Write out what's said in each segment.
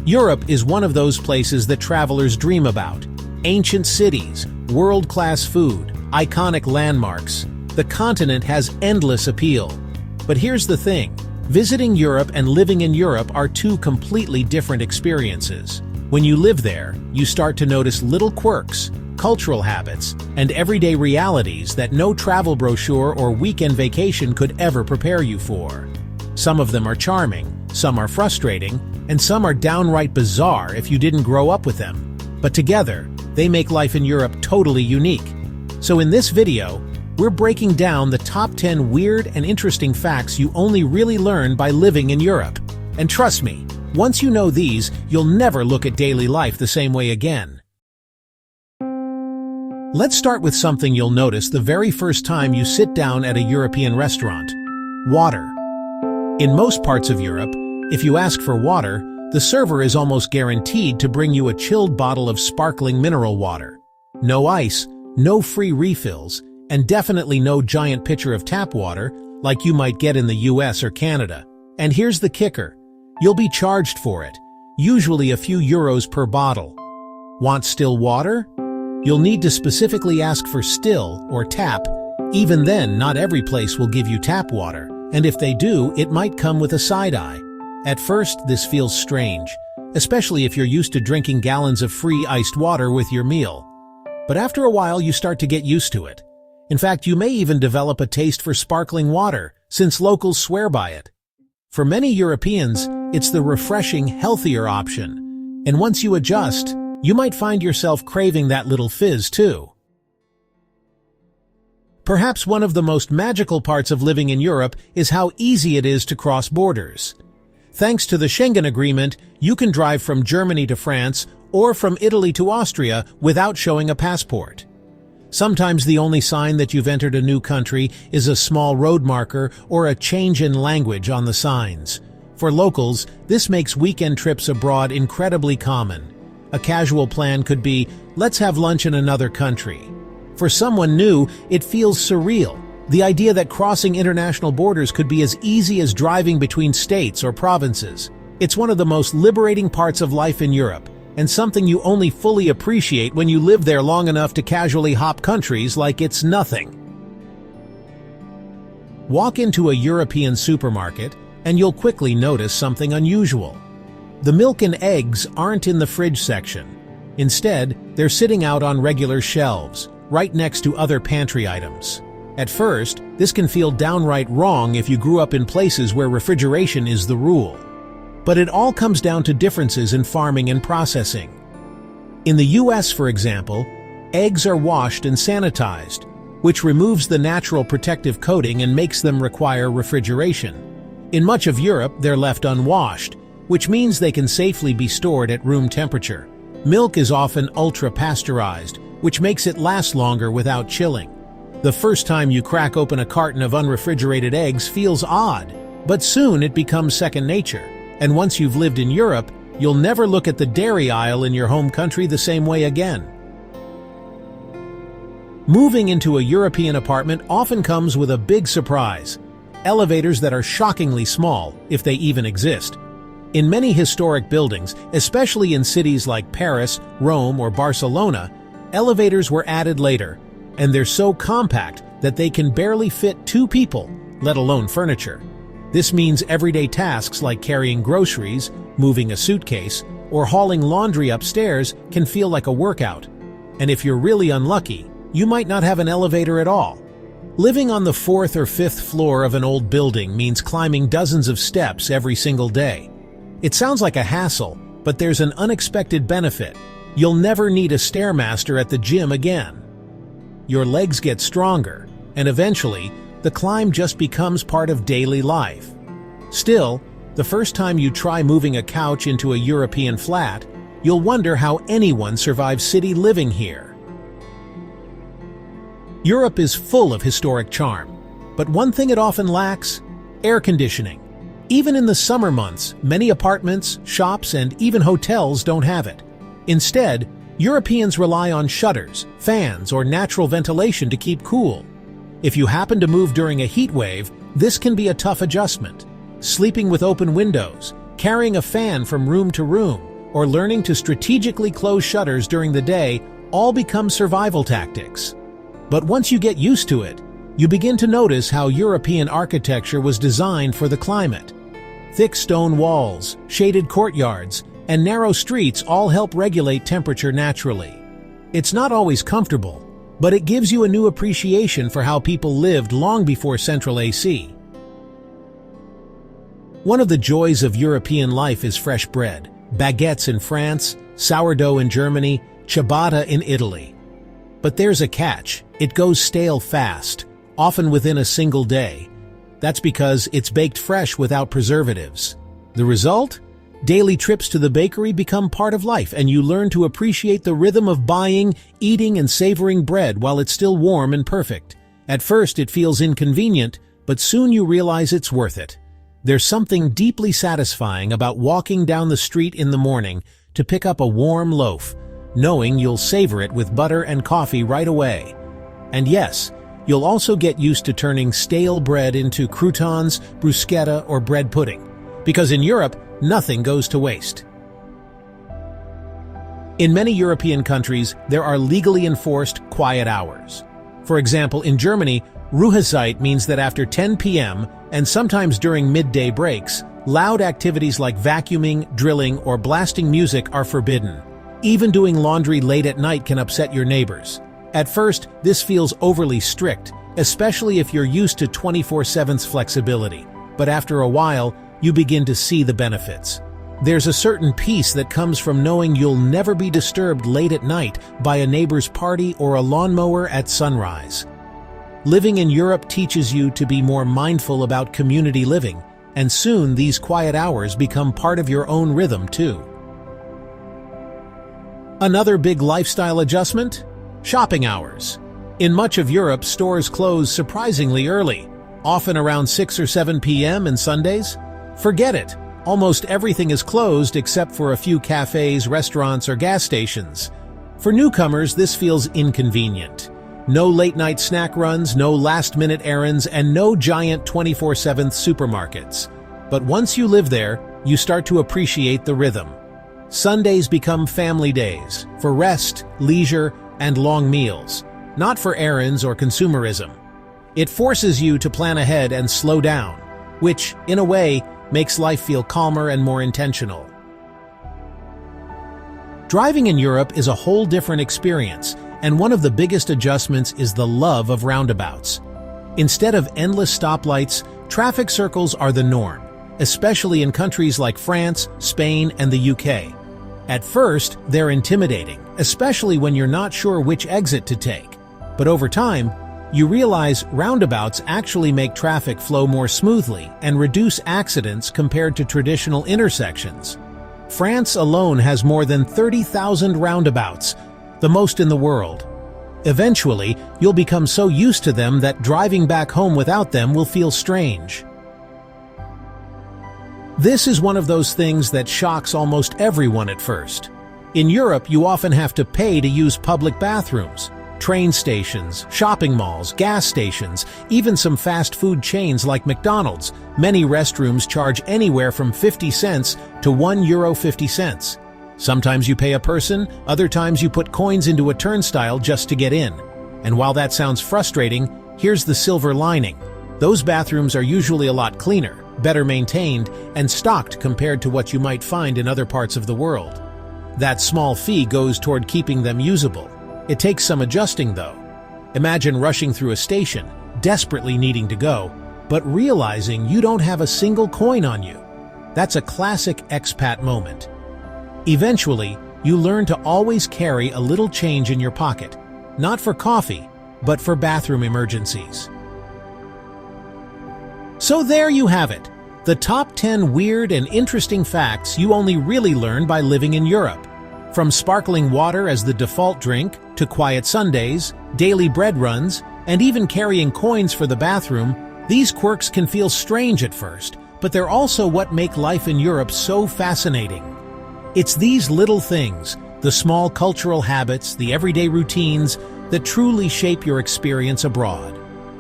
Europe is one of those places that travelers dream about. Ancient cities, world-class food, iconic landmarks. The continent has endless appeal. But here's the thing. Visiting Europe and living in Europe are two completely different experiences. When you live there, you start to notice little quirks, cultural habits, and everyday realities that no travel brochure or weekend vacation could ever prepare you for. Some of them are charming, some are frustrating, and some are downright bizarre if you didn't grow up with them. But together, they make life in Europe totally unique. So in this video, we're breaking down the top 10 weird and interesting facts you only really learn by living in Europe. And trust me, once you know these, you'll never look at daily life the same way again. Let's start with something you'll notice the very first time you sit down at a European restaurant. Water. In most parts of Europe, if you ask for water, the server is almost guaranteed to bring you a chilled bottle of sparkling mineral water. No ice, no free refills, and definitely no giant pitcher of tap water like you might get in the US or Canada. And here's the kicker. You'll be charged for it, usually a few euros per bottle. Want still water? You'll need to specifically ask for still or tap. Even then, not every place will give you tap water, and if they do, it might come with a side eye. At first, this feels strange, especially if you're used to drinking gallons of free iced water with your meal. But after a while, you start to get used to it. In fact, you may even develop a taste for sparkling water, since locals swear by it. For many Europeans, it's the refreshing, healthier option. And once you adjust, you might find yourself craving that little fizz too. Perhaps one of the most magical parts of living in Europe is how easy it is to cross borders. Thanks to the Schengen Agreement, you can drive from Germany to France or from Italy to Austria without showing a passport. Sometimes the only sign that you've entered a new country is a small road marker or a change in language on the signs. For locals, this makes weekend trips abroad incredibly common. A casual plan could be, let's have lunch in another country. For someone new, it feels surreal. The idea that crossing international borders could be as easy as driving between states or provinces. It's one of the most liberating parts of life in Europe, and something you only fully appreciate when you live there long enough to casually hop countries like it's nothing. Walk into a European supermarket, and you'll quickly notice something unusual. The milk and eggs aren't in the fridge section. Instead, they're sitting out on regular shelves, right next to other pantry items. At first, this can feel downright wrong if you grew up in places where refrigeration is the rule. But it all comes down to differences in farming and processing. In the US, for example, eggs are washed and sanitized, which removes the natural protective coating and makes them require refrigeration. In much of Europe, they're left unwashed, which means they can safely be stored at room temperature. Milk is often ultra-pasteurized, which makes it last longer without chilling. The first time you crack open a carton of unrefrigerated eggs feels odd, but soon it becomes second nature. And once you've lived in Europe, you'll never look at the dairy aisle in your home country the same way again. Moving into a European apartment often comes with a big surprise: elevators that are shockingly small, if they even exist. In many historic buildings, especially in cities like Paris, Rome, or Barcelona, elevators were added later, and they're so compact that they can barely fit 2 people, let alone furniture. This means everyday tasks like carrying groceries, moving a suitcase, or hauling laundry upstairs can feel like a workout. And if you're really unlucky, you might not have an elevator at all. Living on the 4th or 5th floor of an old building means climbing dozens of steps every single day. It sounds like a hassle, but there's an unexpected benefit. You'll never need a stairmaster at the gym again. Your legs get stronger, and eventually, the climb just becomes part of daily life. Still, the first time you try moving a couch into a European flat, you'll wonder how anyone survives city living here. Europe is full of historic charm, but one thing it often lacks: air conditioning. Even in the summer months, many apartments, shops, and even hotels don't have it. Instead, Europeans rely on shutters, fans, or natural ventilation to keep cool. If you happen to move during a heat wave, this can be a tough adjustment. Sleeping with open windows, carrying a fan from room to room, or learning to strategically close shutters during the day all become survival tactics. But once you get used to it, you begin to notice how European architecture was designed for the climate. Thick stone walls, shaded courtyards, and narrow streets all help regulate temperature naturally. It's not always comfortable, but it gives you a new appreciation for how people lived long before central AC. One of the joys of European life is fresh bread. Baguettes in France, sourdough in Germany, ciabatta in Italy. But there's a catch. It goes stale fast, often within a single day. That's because it's baked fresh without preservatives. The result? Daily trips to the bakery become part of life, and you learn to appreciate the rhythm of buying, eating, and savoring bread while it's still warm and perfect. At first, it feels inconvenient, but soon you realize it's worth it. There's something deeply satisfying about walking down the street in the morning to pick up a warm loaf, knowing you'll savor it with butter and coffee right away. And yes, you'll also get used to turning stale bread into croutons, bruschetta, or bread pudding, because in Europe, nothing goes to waste. In many European countries, there are legally enforced quiet hours. For example, in Germany, Ruhezeit means that after 10 p.m., and sometimes during midday breaks, loud activities like vacuuming, drilling, or blasting music are forbidden. Even doing laundry late at night can upset your neighbors. At first, this feels overly strict, especially if you're used to 24/7 flexibility. But after a while, you begin to see the benefits. There's a certain peace that comes from knowing you'll never be disturbed late at night by a neighbor's party or a lawnmower at sunrise. Living in Europe teaches you to be more mindful about community living, and soon these quiet hours become part of your own rhythm too. Another big lifestyle adjustment? Shopping hours. In much of Europe, stores close surprisingly early, often around 6 or 7 p.m. and Sundays. Forget it. Almost everything is closed except for a few cafes, restaurants, or gas stations. For newcomers, this feels inconvenient. No late-night snack runs, no last-minute errands, and no giant 24/7 supermarkets. But once you live there, you start to appreciate the rhythm. Sundays become family days, for rest, leisure, and long meals, not for errands or consumerism. It forces you to plan ahead and slow down, which, in a way, makes life feel calmer and more intentional. Driving in Europe is a whole different experience, and one of the biggest adjustments is the love of roundabouts. Instead of endless stoplights, traffic circles are the norm, especially in countries like France, Spain, and the UK. At first, they're intimidating, especially when you're not sure which exit to take. But over time, you realize roundabouts actually make traffic flow more smoothly and reduce accidents compared to traditional intersections. France alone has more than 30,000 roundabouts, the most in the world. Eventually, you'll become so used to them that driving back home without them will feel strange. This is one of those things that shocks almost everyone at first. In Europe, you often have to pay to use public bathrooms. Train stations, shopping malls, gas stations, even some fast food chains like McDonald's. Many restrooms charge anywhere from 50 cents to €1.50. Sometimes you pay a person, other times you put coins into a turnstile just to get in. And while that sounds frustrating, here's the silver lining. Those bathrooms are usually a lot cleaner, better maintained, and stocked compared to what you might find in other parts of the world. That small fee goes toward keeping them usable. It takes some adjusting, though. Imagine rushing through a station, desperately needing to go, but realizing you don't have a single coin on you. That's a classic expat moment. Eventually, you learn to always carry a little change in your pocket, not for coffee, but for bathroom emergencies. So there you have it, the top 10 weird and interesting facts you only really learn by living in Europe. From sparkling water as the default drink, to quiet Sundays, daily bread runs, and even carrying coins for the bathroom, these quirks can feel strange at first, but they're also what make life in Europe so fascinating. It's these little things, the small cultural habits, the everyday routines, that truly shape your experience abroad.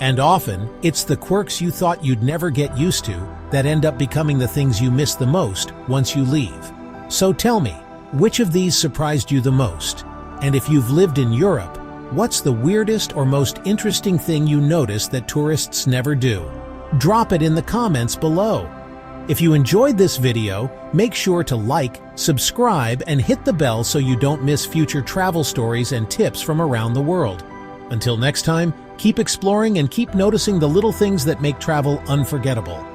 And often, it's the quirks you thought you'd never get used to that end up becoming the things you miss the most once you leave. So tell me, Which of these surprised you the most? And if you've lived in Europe, what's the weirdest or most interesting thing you noticed that tourists never do? Drop it in the comments below. If you enjoyed this video, make sure to like, subscribe, and hit the bell so you don't miss future travel stories and tips from around the world. Until next time, keep exploring and keep noticing the little things that make travel unforgettable.